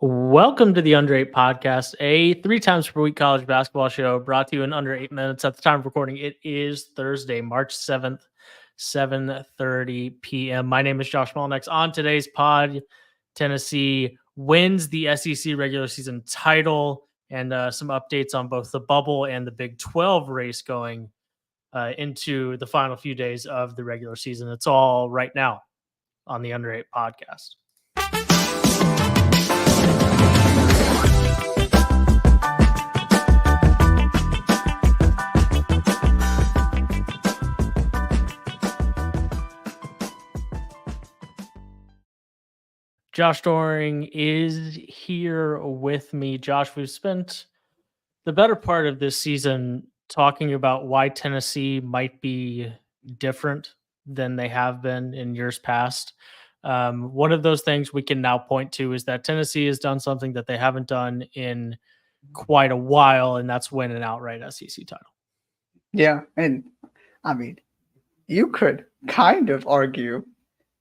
Welcome to the Under 8 podcast, a 3 times per week college basketball show brought to you in under 8 minutes. At the time of recording, it is Thursday, March 7th, 7:30 p.m. My name is Josh Mullenix. On today's pod, Tennessee wins the SEC regular season title and some updates on both the bubble and the Big 12 race going into the final few days of the regular season. It's all right now on the Under 8 podcast. Josh Doering is here with me. Josh, we've spent the better part of this season talking about why Tennessee might be different than they have been in years past. One of those things we can now point to is that Tennessee has done something that they haven't done in quite a while, and that's win an outright SEC title. Yeah, and I mean, you could kind of argue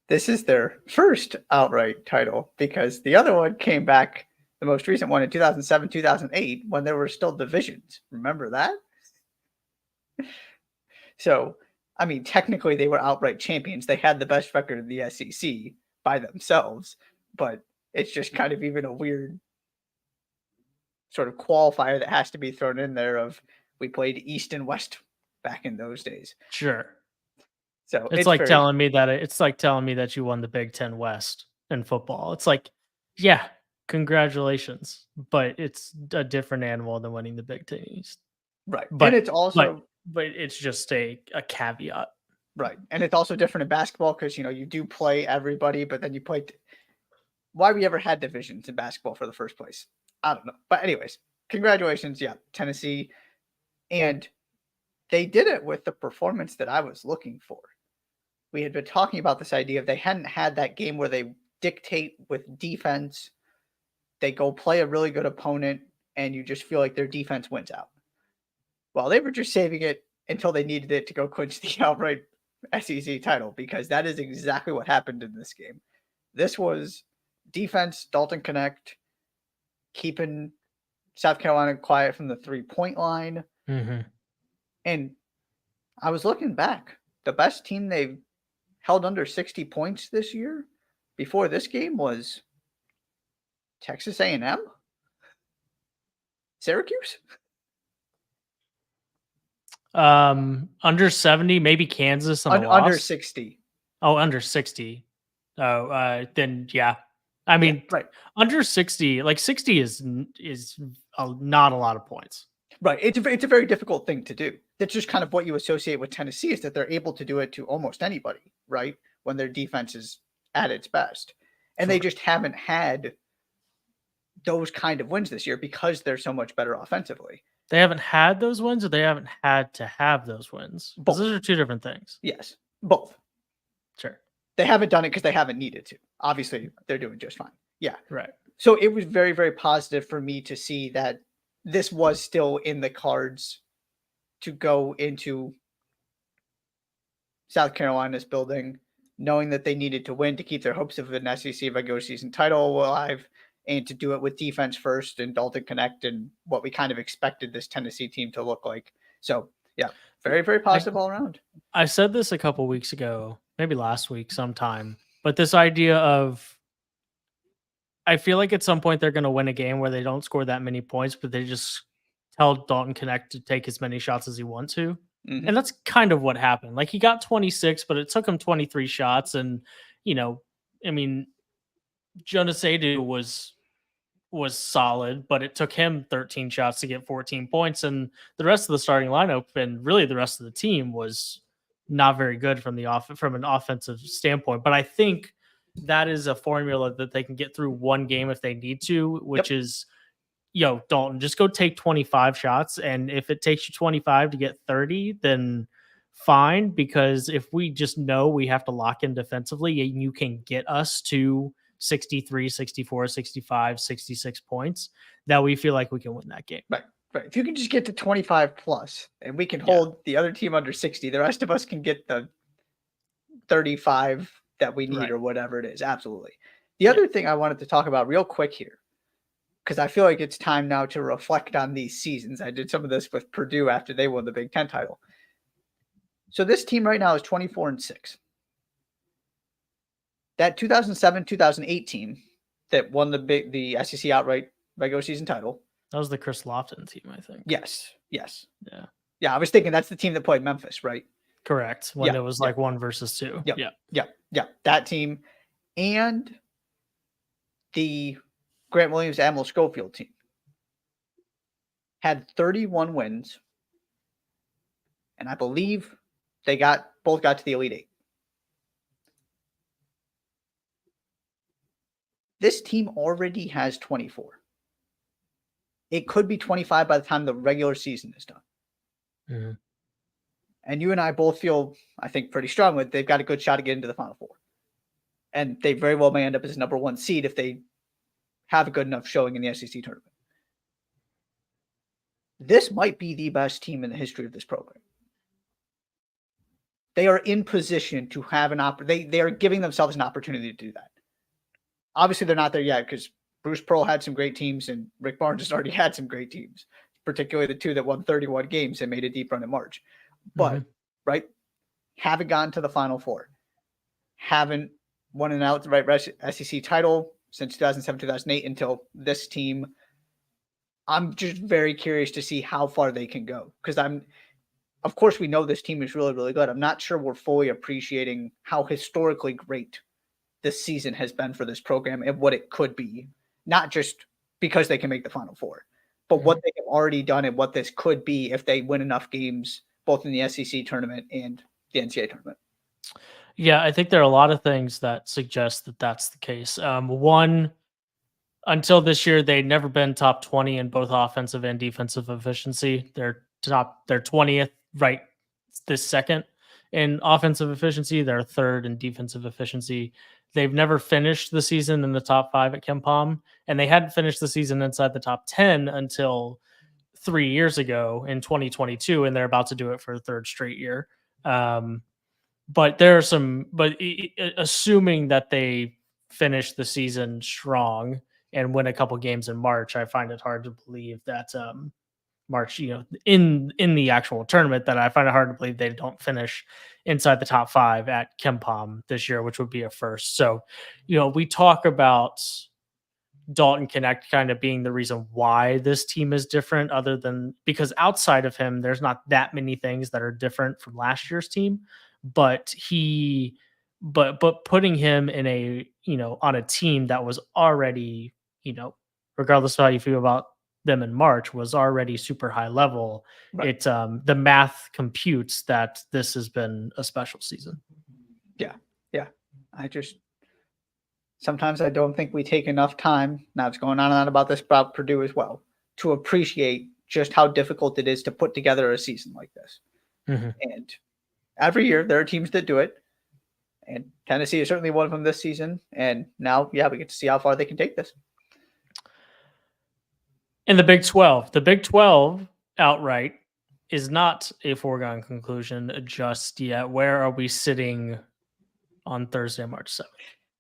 this is their first outright title because the other one came back, the most recent one in 2007, 2008, when there were still divisions. Remember that? So, I mean, technically they were outright champions. They had the best record in the SEC by themselves, but it's just kind of even a weird sort of qualifier that has to be thrown in there of we played East and West back in those days. Sure. So it's like telling me that you won the Big Ten West in football. It's like, yeah, congratulations, but it's a different animal than winning the Big Ten East. Right. But it's also but it's just a caveat. Right. And it's also different in basketball because you do play everybody, but then you play why we ever had divisions in basketball for the first place. I don't know. But anyways, congratulations. Yeah, Tennessee. And they did it with the performance that I was looking for. We had been talking about this idea of they hadn't had that game where they dictate with defense. They go play a really good opponent, and you just feel like their defense wins out. Well, they were just saving it until they needed it to go clinch the outright SEC title, because that is exactly what happened in this game. This was defense, Dalton Connect, keeping South Carolina quiet from the 3-point line. Mm-hmm. And I was looking back. The best team they've held under 60 points this year before this game was Texas A&M? Syracuse? Under 70, maybe Kansas on the under 60. Oh, under 60. Oh, then yeah. I mean, right. Under 60, like 60 is not a lot of points. Right. It's a very difficult thing to do. That's just kind of what you associate with Tennessee, is that they're able to do it to almost anybody, right? When their defense is at its best. And They just haven't had those kind of wins this year because they're so much better offensively. They haven't had those wins, or they haven't had to have those wins? Because those are two different things. Yes, both. Sure. They haven't done it because they haven't needed to. Obviously, they're doing just fine. Yeah. Right. So it was very, very positive for me to see that this was still in the cards to go into South Carolina's building, knowing that they needed to win to keep their hopes of an SEC regular season title alive, and to do it with defense first and Dalton Connect and what we kind of expected this Tennessee team to look like. So, yeah, very, very positive all around. I said this a couple weeks ago, maybe last week sometime, but this idea of, I feel like at some point they're going to win a game where they don't score that many points, but they just tell Dalton Connect to take as many shots as he wants to. Mm-hmm. And that's kind of what happened. Like, he got 26, but it took him 23 shots. And, I mean, Jonas Adu was solid, but it took him 13 shots to get 14 points. And the rest of the starting lineup and really the rest of the team was not very good from an offensive standpoint. But I think that is a formula that they can get through one game if they need to, which is, Dalton, just go take 25 shots. And if it takes you 25 to get 30, then fine. Because if we just know we have to lock in defensively, and you can get us to 63, 64, 65, 66 points, that we feel like we can win that game. Right. If you can just get to 25 plus and we can hold the other team under 60, the rest of us can get the 35 that we need or whatever it is. Absolutely. The other thing I wanted to talk about real quick here because I feel like it's time now to reflect on these seasons. I did some of this with Purdue after they won the Big Ten title. So this team right now is 24-6. That 2007-2008 team that won the SEC outright regular season title. That was the Chris Lofton team, I think. Yes. Yeah. I was thinking that's the team that played Memphis, right? Correct. When it was like 1 versus 2. Yeah. That team and the Grant Williams, Admiral Schofield team had 31 wins, and I believe they both got to the Elite Eight. This team already has 24. It could be 25 by the time the regular season is done. Mm-hmm. And you and I both feel, I think, pretty strongly they've got a good shot to get into the Final Four. And they very well may end up as number 1 seed if they have a good enough showing in the SEC tournament. This might be the best team in the history of this program. They are in position to have an opportunity. They are giving themselves an opportunity to do that. Obviously, they're not there yet because Bruce Pearl had some great teams and Rick Barnes has already had some great teams, particularly the two that won 31 games and made a deep run in March. But, right, haven't gotten to the Final Four. Haven't won an outright SEC title since 2007, 2008 until this team. I'm just very curious to see how far they can go because of course, we know this team is really, really good. I'm not sure we're fully appreciating how historically great this season has been for this program and what it could be, not just because they can make the Final Four, but what they have already done and what this could be if they win enough games, both in the SEC tournament and the NCAA tournament. Yeah, I think there are a lot of things that suggest that that's the case. One, until this year, they'd never been top 20 in both offensive and defensive efficiency. They're 20th right this second in offensive efficiency. They're 3rd in defensive efficiency. They've never finished the season in the top 5 at KenPom, and they hadn't finished the season inside the top 10 until 3 years ago in 2022, and they're about to do it for a 3rd straight year. But there are assuming that they finish the season strong and win a couple games in March, I find it hard to believe that March, in the actual tournament, that I find it hard to believe they don't finish inside the top 5 at KenPom this year, which would be a first. So, we talk about Dalton Connect kind of being the reason why this team is different, other than because outside of him, there's not that many things that are different from last year's team. But putting him in on a team that was already, regardless of how you feel about them in March, was already super high level. Right. It's the math computes that this has been a special season. Yeah. Sometimes I don't think we take enough time. Now it's going on and on about this about Purdue as well, to appreciate just how difficult it is to put together a season like this. Mm-hmm. And every year there are teams that do it. And Tennessee is certainly one of them this season. And now, we get to see how far they can take this. In the Big 12 outright is not a foregone conclusion just yet. Where are we sitting on Thursday, March 7th?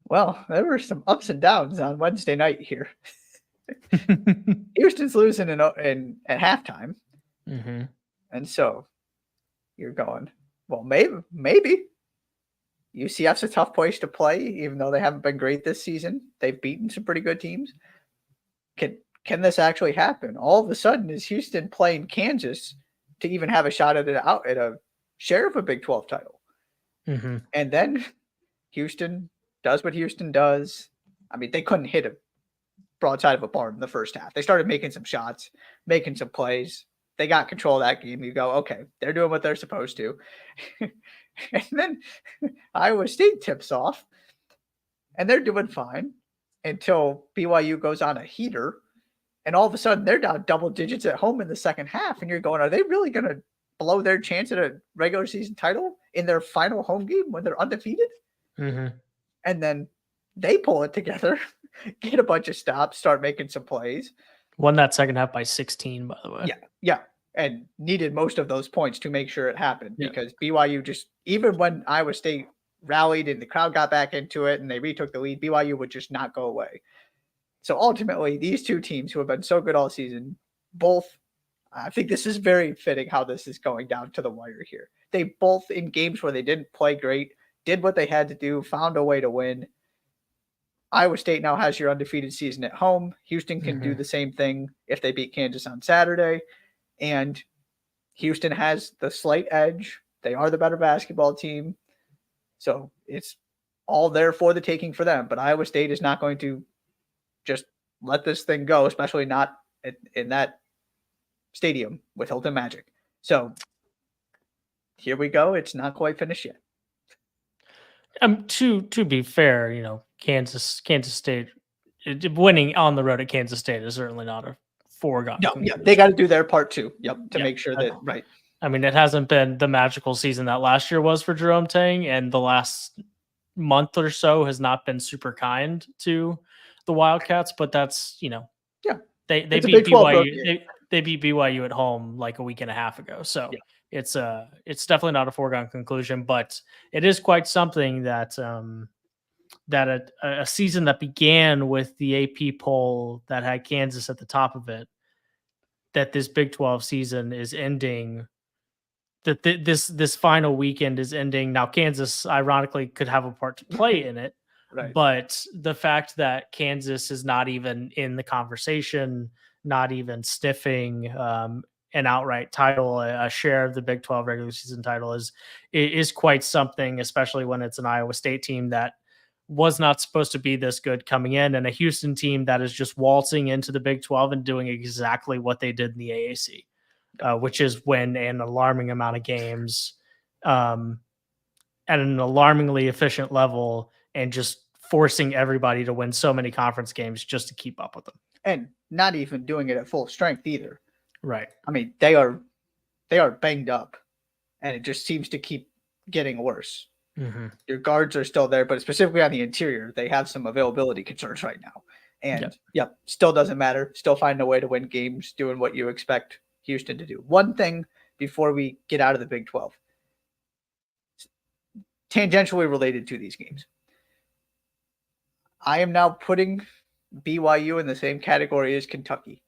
Well, there were some ups and downs on Wednesday night here. Houston's losing at halftime. Mm-hmm. And so you're going, well, maybe. UCF's a tough place to play, even though they haven't been great this season. They've beaten some pretty good teams. Can this actually happen? All of a sudden, is Houston playing Kansas to even have a shot at a share of a Big 12 title? Mm-hmm. And then Houston does what Houston does. I mean, they couldn't hit a broadside of a barn in the first half. They started making some shots, making some plays. They got control of that game. You go, okay, they're doing what they're supposed to. And then Iowa State tips off, and they're doing fine until BYU goes on a heater. And all of a sudden, they're down double digits at home in the second half. And you're going, are they really going to blow their chance at a regular season title in their final home game when they're undefeated? Mm-hmm. And then they pull it together, get a bunch of stops, start making some plays. Won that second half by 16, by the way. Yeah. And needed most of those points to make sure it happened because BYU just, even when Iowa State rallied and the crowd got back into it and they retook the lead, BYU would just not go away. So ultimately, these two teams who have been so good all season, both, I think this is very fitting how this is going down to the wire here. They both, in games where they didn't play great, did what they had to do, found a way to win. Iowa State now has your undefeated season at home. Houston can do the same thing if they beat Kansas on Saturday. And Houston has the slight edge. They are the better basketball team. So it's all there for the taking for them. But Iowa State is not going to just let this thing go, especially not in that stadium with Hilton Magic. So here we go. It's not quite finished yet. To be fair, Kansas State winning on the road at Kansas State is certainly not a foregone. No, yeah, they got to do their part too. Yep, to make sure that right. I mean, it hasn't been the magical season that last year was for Jerome Tang, and the last month or so has not been super kind to the Wildcats. But that's they beat BYU. They beat BYU at home like a week and a half ago. So it's definitely not a foregone conclusion, but it is quite something that that a season that began with the AP poll that had Kansas at the top of it, that this Big 12 season is ending. That this final weekend is ending. Now, Kansas, ironically, could have a part to play in it, right. But the fact that Kansas is not even in the conversation, not even sniffing an outright title, a share of the Big 12 regular season title is quite something, especially when it's an Iowa State team that was not supposed to be this good coming in, and a Houston team that is just waltzing into the Big 12 and doing exactly what they did in the AAC. Which is win an alarming amount of games at an alarmingly efficient level and just forcing everybody to win so many conference games just to keep up with them. And not even doing it at full strength either. Right. I mean, they are banged up, and it just seems to keep getting worse. Mm-hmm. Your guards are still there, but specifically on the interior, they have some availability concerns right now. And still doesn't matter. Still finding a way to win games, doing what you expect Houston to do. One thing before we get out of the Big 12, tangentially related to these games. I am now putting BYU in the same category as Kentucky.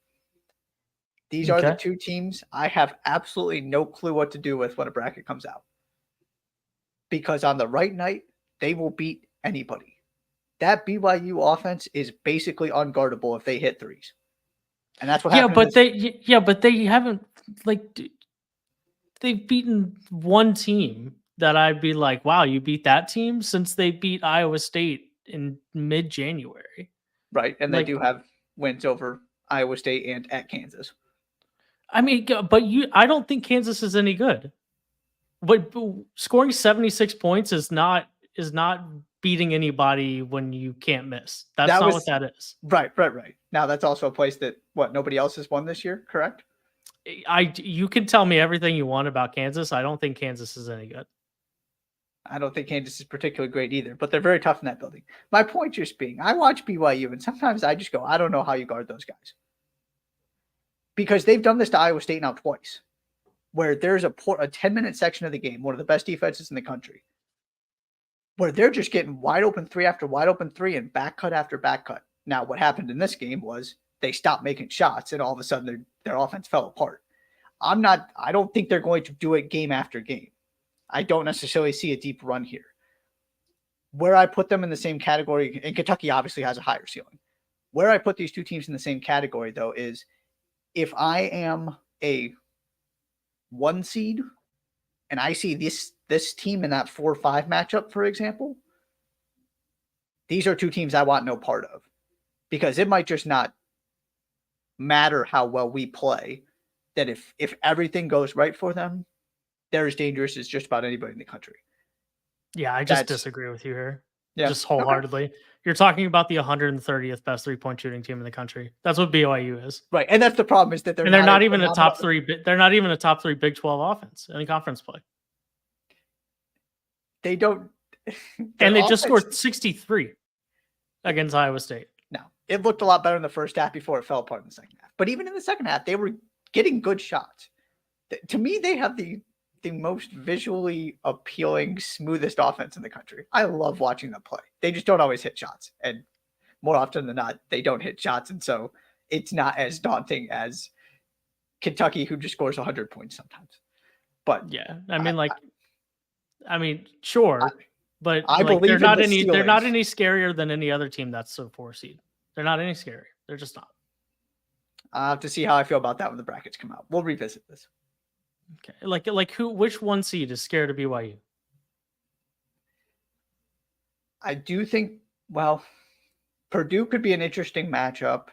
These are the two teams I have absolutely no clue what to do with when a bracket comes out. Because on the right night, they will beat anybody. That BYU offense is basically unguardable if they hit threes. And that's what happened. But they haven't, they've beaten one team that I'd be like, wow, you beat that team, since they beat Iowa State in mid-January. Right. And they do have wins over Iowa State and at Kansas. I mean, but I don't think Kansas is any good. But scoring 76 points is not beating anybody when you can't miss. That's not what that is. Right. Now that's also a place that nobody else has won this year, correct? You can tell me everything you want about Kansas. I don't think Kansas is any good. I don't think Kansas is particularly great either, but they're very tough in that building. My point just being, I watch BYU and sometimes I just go, I don't know how you guard those guys. Because they've done this to Iowa State now twice, where there's a 10-minute section of the game, one of the best defenses in the country, where they're just getting wide open three after wide open three and back cut after back cut. Now, what happened in this game was they stopped making shots and all of a sudden their offense fell apart. I don't think they're going to do it game after game. I don't necessarily see a deep run here. Where I put them in the same category, and Kentucky obviously has a higher ceiling. Where I put these two teams in the same category, though, is if I am a 1 seed and I see this team in that 4-5 matchup, for example, these are two teams I want no part of, because it might just not matter how well we play, that if everything goes right for them, they're as dangerous as just about anybody in the country. Yeah, I just disagree with you here. Yeah. Just wholeheartedly. Okay. You're talking about the 130th best 3-point shooting team in the country. That's what BYU is. Right. And that's the problem, is that they're not even a top 3. They're not even a top 3 Big 12 offense in conference play. They don't. And they just scored 63 against Iowa State. No, it looked a lot better in the first half before it fell apart in the second half. But even in the second half, they were getting good shots. To me, they have the most visually appealing, smoothest offense in the country. I love watching them play. They just don't always hit shots. And more often than not, they don't hit shots. And so it's not as daunting as Kentucky, who just scores 100 points sometimes. But yeah, sure, but I like believe they're in the not ceiling. any scarier than any other team that's a 4 seed. They're not any scarier. They're just not. I'll have to see how I feel about that when the brackets come out. We'll revisit this. Okay, which 1 seed is scared of BYU? I do think, well, Purdue could be an interesting matchup.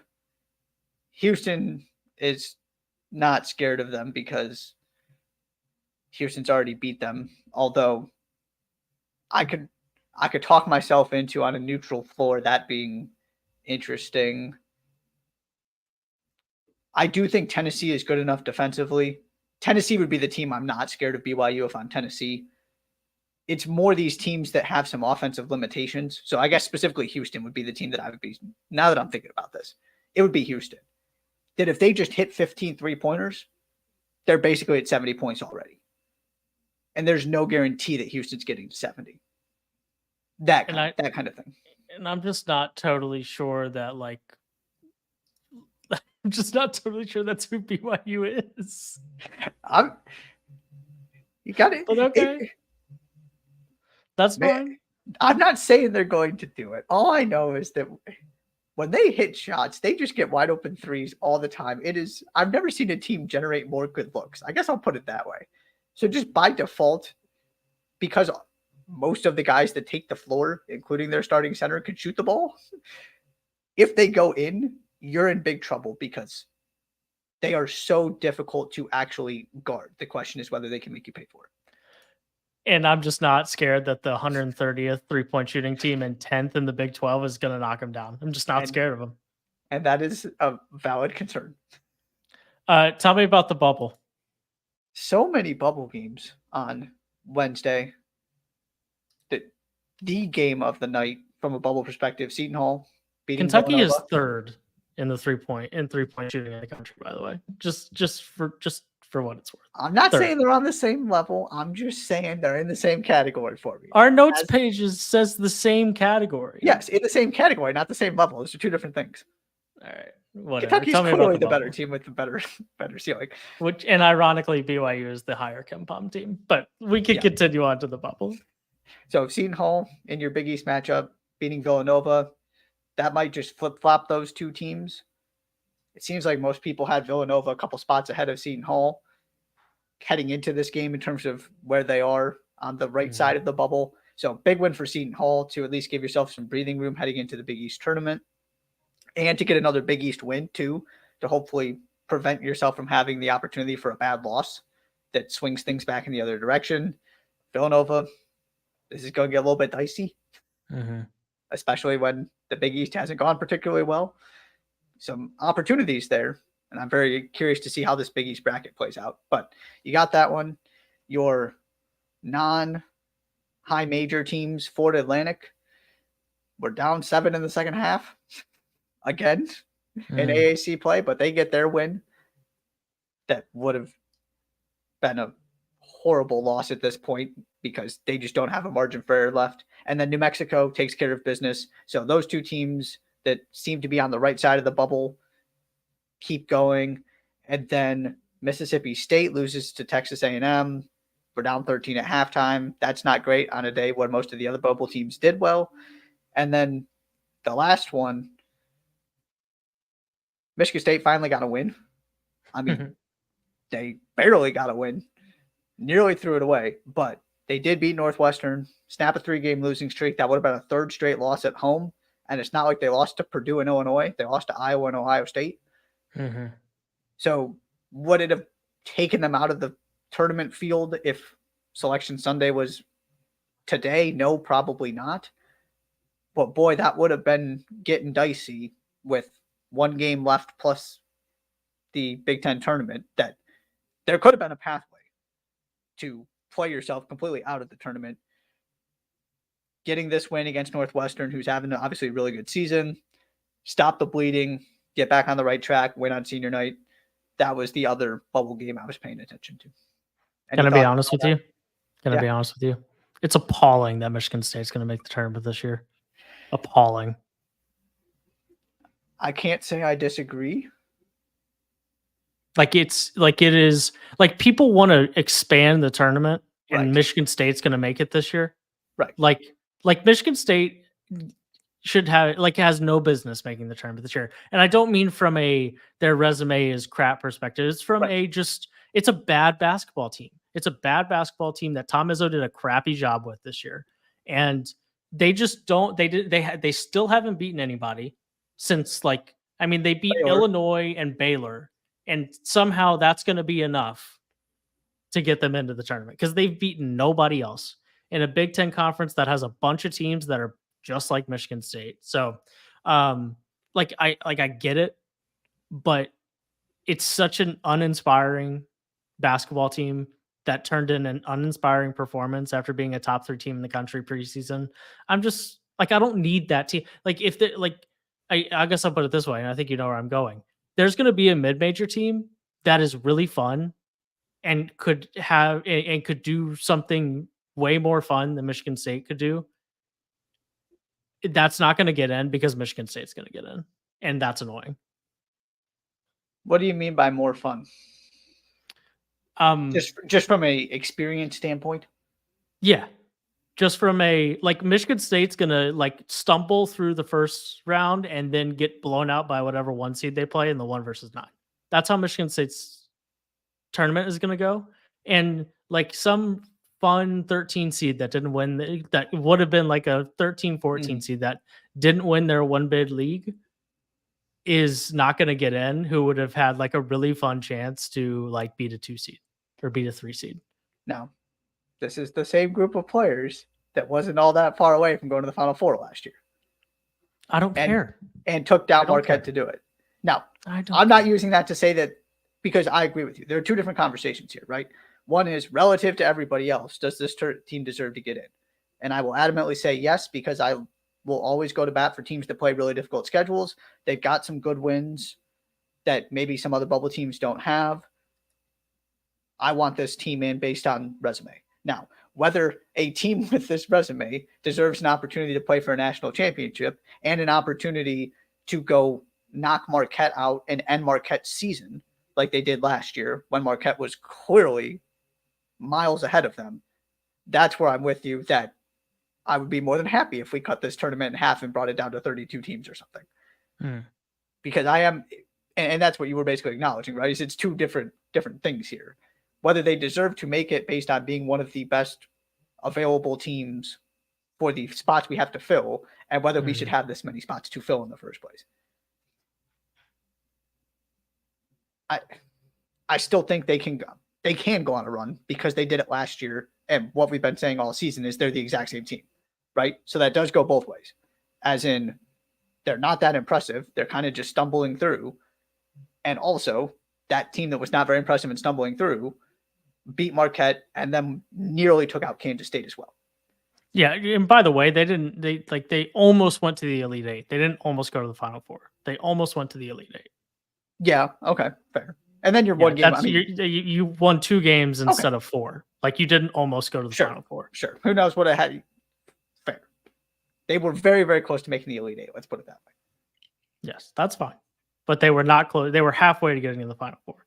Houston is not scared of them because Houston's already beat them. Although I could talk myself into on a neutral floor that being interesting. I do think Tennessee is good enough defensively. Tennessee would be the team I'm not scared of BYU if I'm Tennessee. It's more these teams that have some offensive limitations. So I guess specifically Houston would be the team that I would be, now that I'm thinking about this, it would be Houston. That if they just hit 15 3-pointers, they're basically at 70 points already. And there's no guarantee that Houston's getting to 70. That kind of thing. And I'm just not totally sure that I'm just not totally sure that's who BYU is. You got it. But okay. That's fine. I'm not saying they're going to do it. All I know is that when they hit shots, they just get wide open threes all the time. I've never seen a team generate more good looks. I guess I'll put it that way. So just by default, because most of the guys that take the floor, including their starting center, can shoot the ball, if they go in, you're in big trouble because they are so difficult to actually guard. The question is whether they can make you pay for it. And I'm just not scared that the 130th 3-point shooting team and 10th in the Big 12 is going to knock them down. I'm just not scared of them. And that is a valid concern. Tell me about the bubble. So many bubble games on Wednesday. The game of the night from a bubble perspective, Seton Hall beating Kentucky Villanova. is third in the 3-point shooting in the country, by the way. Just for what it's worth. I'm not saying they're on the same level. I'm just saying they're in the same category for me. Our notes page says the same category. Yes, in the same category, not the same level. Those are two different things. All right. Whatever. Kentucky's clearly the better team with the better ceiling. And ironically, BYU is the higher KenPom team. But we can continue on to the bubble. So Seton Hall in your Big East matchup, beating Villanova, that might just flip-flop those two teams. It seems like most people had Villanova a couple spots ahead of Seton Hall heading into this game in terms of where they are on the right side of the bubble. So big win for Seton Hall to at least give yourself some breathing room heading into the Big East tournament and to get another Big East win too, to hopefully prevent yourself from having the opportunity for a bad loss that swings things back in the other direction. Villanova, this is going to get a little bit dicey, especially when the Big East hasn't gone particularly well. Some opportunities there, and I'm very curious to see how this Big East bracket plays out. But you got that one. Your non-high major teams, Florida Atlantic, were down 7 in the second half again in AAC play, but they get their win. That would have been a horrible loss at this point because they just don't have a margin for error left. And then New Mexico takes care of business. So those two teams that seem to be on the right side of the bubble keep going. And then Mississippi State loses to Texas A&M. We're down 13 at halftime. That's not great on a day where most of the other bubble teams did well. And then the last one, Michigan State finally got a win. I mean, they barely got a win, nearly threw it away, but they did beat Northwestern, snap a 3-game losing streak. That would have been a third straight loss at home. And it's not like they lost to Purdue and Illinois. They lost to Iowa and Ohio State. So would it have taken them out of the tournament field if Selection Sunday was today? No, probably not. But boy, that would have been getting dicey with one game left plus the Big Ten tournament, that there could have been a pathway to play yourself completely out of the tournament. Getting this win against Northwestern, who's having obviously a really good season, stop the bleeding, get back on the right track, win on senior night. That was the other bubble game I was paying attention to. Can I be honest with you? Can I be honest with you? It's appalling that Michigan State's going to make the tournament this year. Appalling. I can't say I disagree. Like it is like people want to expand the tournament, and Right. Michigan State's going to make it this year. Right. Like Michigan State should have has no business making the tournament this year. And I don't mean from their resume is crap perspective. It's from Right. it's a bad basketball team. It's a bad basketball team that Tom Izzo did a crappy job with this year. And they just don't they still haven't beaten anybody since they beat Baylor. Illinois and Baylor, and somehow that's going to be enough to get them into the tournament because they've beaten nobody else in a Big Ten conference that has a bunch of teams that are just like Michigan State. So, I get it, but it's such an uninspiring basketball team that turned in an uninspiring performance after being a top 3 team in the country preseason. I'm just I don't need that team. If they I guess I'll put it this way, and I think you know where I'm going. There's going to be a mid-major team that is really fun and could do something way more fun than Michigan State could do. That's not going to get in because Michigan State's going to get in, and that's annoying. What do you mean by more fun? Just from a experience standpoint? Yeah. Just from Michigan State's going to stumble through the first round and then get blown out by whatever 1 seed they play in the 1 versus 9. That's how Michigan State's tournament is going to go. And some fun 13 seed that didn't win, that would have been like a 13, 14 seed that didn't win their 1 bid league is not going to get in, who would have had a really fun chance to beat a 2 seed or beat a 3 seed. No, this is the same group of players that wasn't all that far away from going to the Final Four last year. I don't care. And took down Marquette to do it. Now, I'm not using that to say that, because I agree with you. There are 2 different conversations here, right? One is relative to everybody else. Does this team deserve to get in? And I will adamantly say yes, because I will always go to bat for teams that play really difficult schedules. They've got some good wins that maybe some other bubble teams don't have. I want this team in based on resume. Now, whether a team with this resume deserves an opportunity to play for a national championship and an opportunity to go knock Marquette out and end Marquette's season like they did last year when Marquette was clearly miles ahead of them, that's where I'm with you, that I would be more than happy if we cut this tournament in half and brought it down to 32 teams or something. Because I am, and that's what you were basically acknowledging, right? Is it's 2 different things here. Whether they deserve to make it based on being one of the best available teams for the spots we have to fill, and whether we should have this many spots to fill in the first place. I still think they can go on a run because they did it last year. And what we've been saying all season is they're the exact same team, right? So that does go both ways. As in, they're not that impressive. They're kind of just stumbling through. And also, that team that was not very impressive and stumbling through beat Marquette and then nearly took out Kansas State as well. Yeah, and by the way, they almost went to the Elite 8. They didn't almost go to the Final Four. They almost went to the Elite 8. Yeah, okay, fair. And then you're 1 game. You won 2 games instead of 4. You didn't almost go to the Final Four. Sure. Who knows what I had? Fair. They were very, very close to making the Elite 8. Let's put it that way. Yes, that's fine. But they were not close. They were halfway to getting in the Final Four.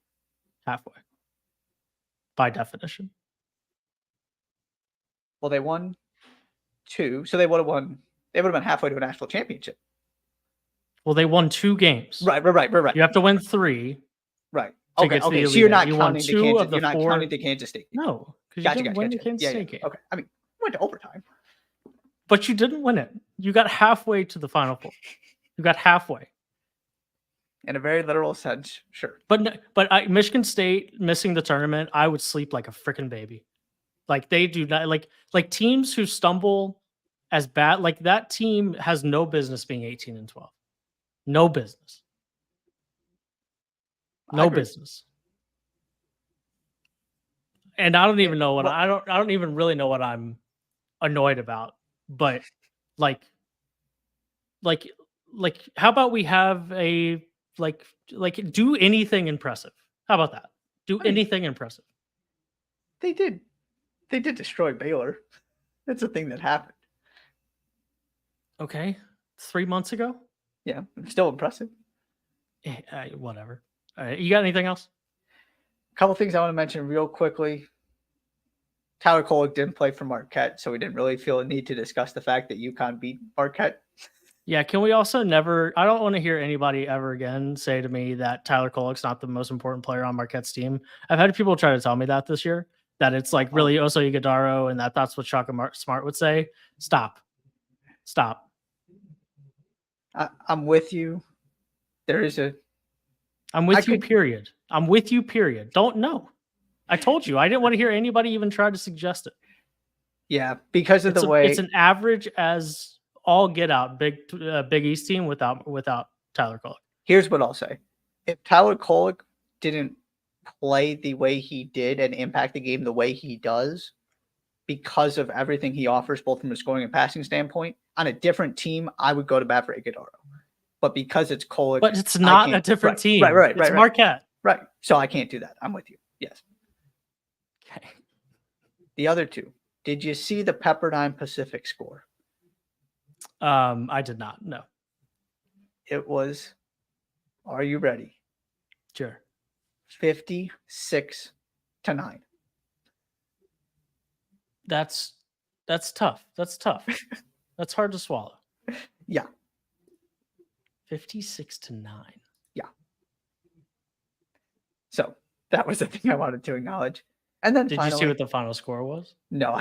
Halfway. By definition. Well, they won 2, so they would have won. They would have been halfway to a national championship. Well, they won 2 games. Right. You have to win 3. Right. Okay. So you're not counting the Kansas State game. No, because you didn't win the Kansas State game. Okay. I mean, went to overtime. But you didn't win it. You got halfway to the Final Four. You got halfway. In a very literal sense, sure. But Michigan State missing the tournament, I would sleep like a freaking baby. They do not like teams who stumble as bad. That team has no business being 18-12. No business. No business. And I don't even know what I don't even really know what I'm annoyed about. But how about we have a do anything impressive? How about that? Anything impressive. They did destroy Baylor. That's a thing that happened. Okay. 3 months ago? Yeah, still impressive. Whatever. All right, you got anything else? A couple things I want to mention real quickly. Tyler Kolek didn't play for Marquette, so we didn't really feel a need to discuss the fact that UConn beat Marquette. Yeah, can we also never? I don't want to hear anybody ever again say to me that Tyler Kolek's not the most important player on Marquette's team. I've had people try to tell me that this year, that it's like really Oso Ighodaro and that's what Shaka Smart would say. Stop. I'm with you. There is a. I'm with you, period. I'm with you, period. Don't know. I told you. I didn't want to hear anybody even try to suggest it. Yeah, because of the way. It's an average as all get out Big East team without Tyler Kolek. Here's what I'll say. If Tyler Kolek didn't play the way he did and impact the game the way he does, because of everything he offers, both from a scoring and passing standpoint, on a different team, I would go to bat for Ighodaro. But because it's Kolek. But it's not a different team. Right. It's Marquette. Right. So I can't do that. I'm with you. Yes. Okay. The other two. Did you see the Pepperdine Pacific score? I did not. No. It was, are you ready? Sure. 56-9. That's tough. That's tough. That's hard to swallow. Yeah. 56-9. Yeah. So that was the thing I wanted to acknowledge. And then did you see what the final score was? No,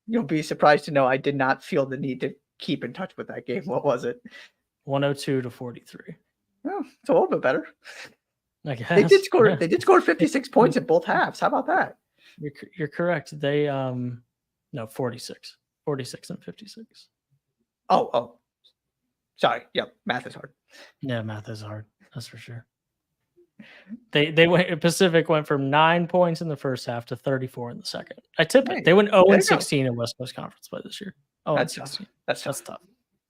you'll be surprised to know I did not feel the need to keep in touch with that game. What was it? 102-43. Well, it's a little bit better. I guess. They did score. They did score 56 points in both halves. How about that? You're correct. They 46 and 56. Oh. Sorry. Yep. Math is hard. Yeah, math is hard. That's for sure. They went. Pacific went from 9 points in the first half to 34 in the second. I tip it. They went 0-16 in West Coast Conference play this year. Oh, that's 16. That's tough.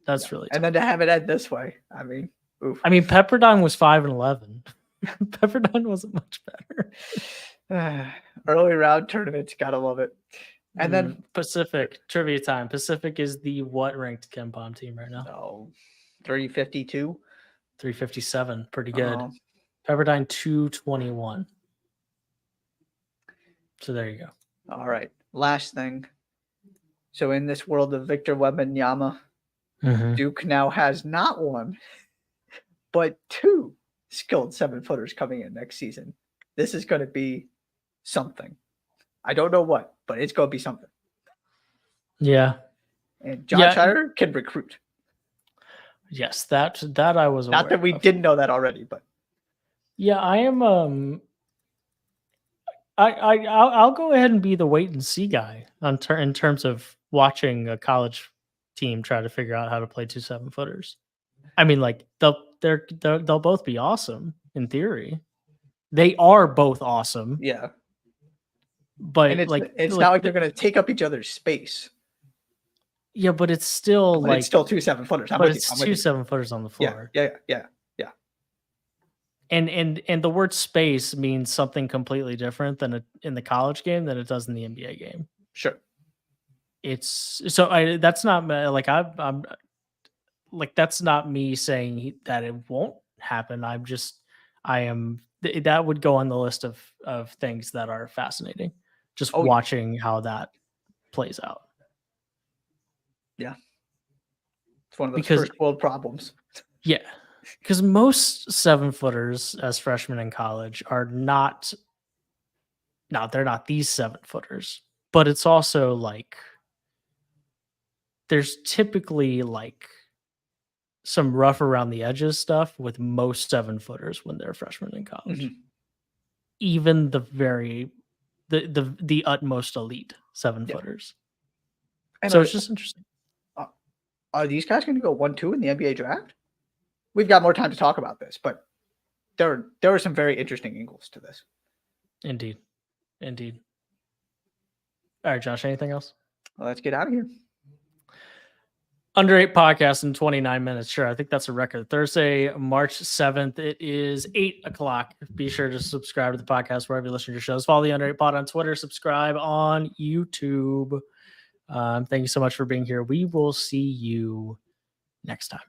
That's really tough. And then to have it end this way, I mean, oof. I mean, Pepperdine was 5-11. Pepperdine wasn't much better. Early round tournaments, gotta love it. And then Pacific trivia time. Pacific is the what ranked KenPom team right now? Oh, 352, 357. Pretty good. Pepperdine 221. So there you go. All right. Last thing. So in this world of Victor Wembanyama, Duke now has not one, but two skilled 7-footers coming in next season. This is going to be something. I don't know what, but it's going to be something. Yeah. And John Shire can recruit. Yes, that I was aware Not that we didn't know that already, but yeah, I am. I'll go ahead and be the wait and see guy in terms of watching a college team try to figure out how to play 2 7-footers. I mean, like they'll both be awesome in theory. They are both awesome. Yeah. But it's not like they're going to take up each other's space. Yeah, but it's still it's still 2 7-footers. But it's 2 7-footers on the floor. Yeah. And the word space means something completely different than in the college game than it does in the NBA game. Sure. It's so that's not like I'm like that's not me saying that it won't happen. That would go on the list of things that are fascinating. Just watching how that plays out. Yeah. It's one of those first world problems. Yeah. Because most 7-footers as freshmen in college are not. No, they're not these 7-footers, but it's also like there's typically like some rough around the edges stuff with most 7-footers when they're freshmen in college. Even the utmost elite 7-footers. Yeah. So it's just interesting. Are these guys going to go 1-2 in the NBA draft? We've got more time to talk about this, but there are some very interesting angles to this. Indeed. All right, Josh, anything else? Well, let's get out of here. Under 8 podcast in 29 minutes. Sure, I think that's a record. Thursday, March 7th. It is 8 o'clock. Be sure to subscribe to the podcast wherever you listen to your shows. Follow the Under 8 Pod on Twitter. Subscribe on YouTube. Thank you so much for being here. We will see you next time.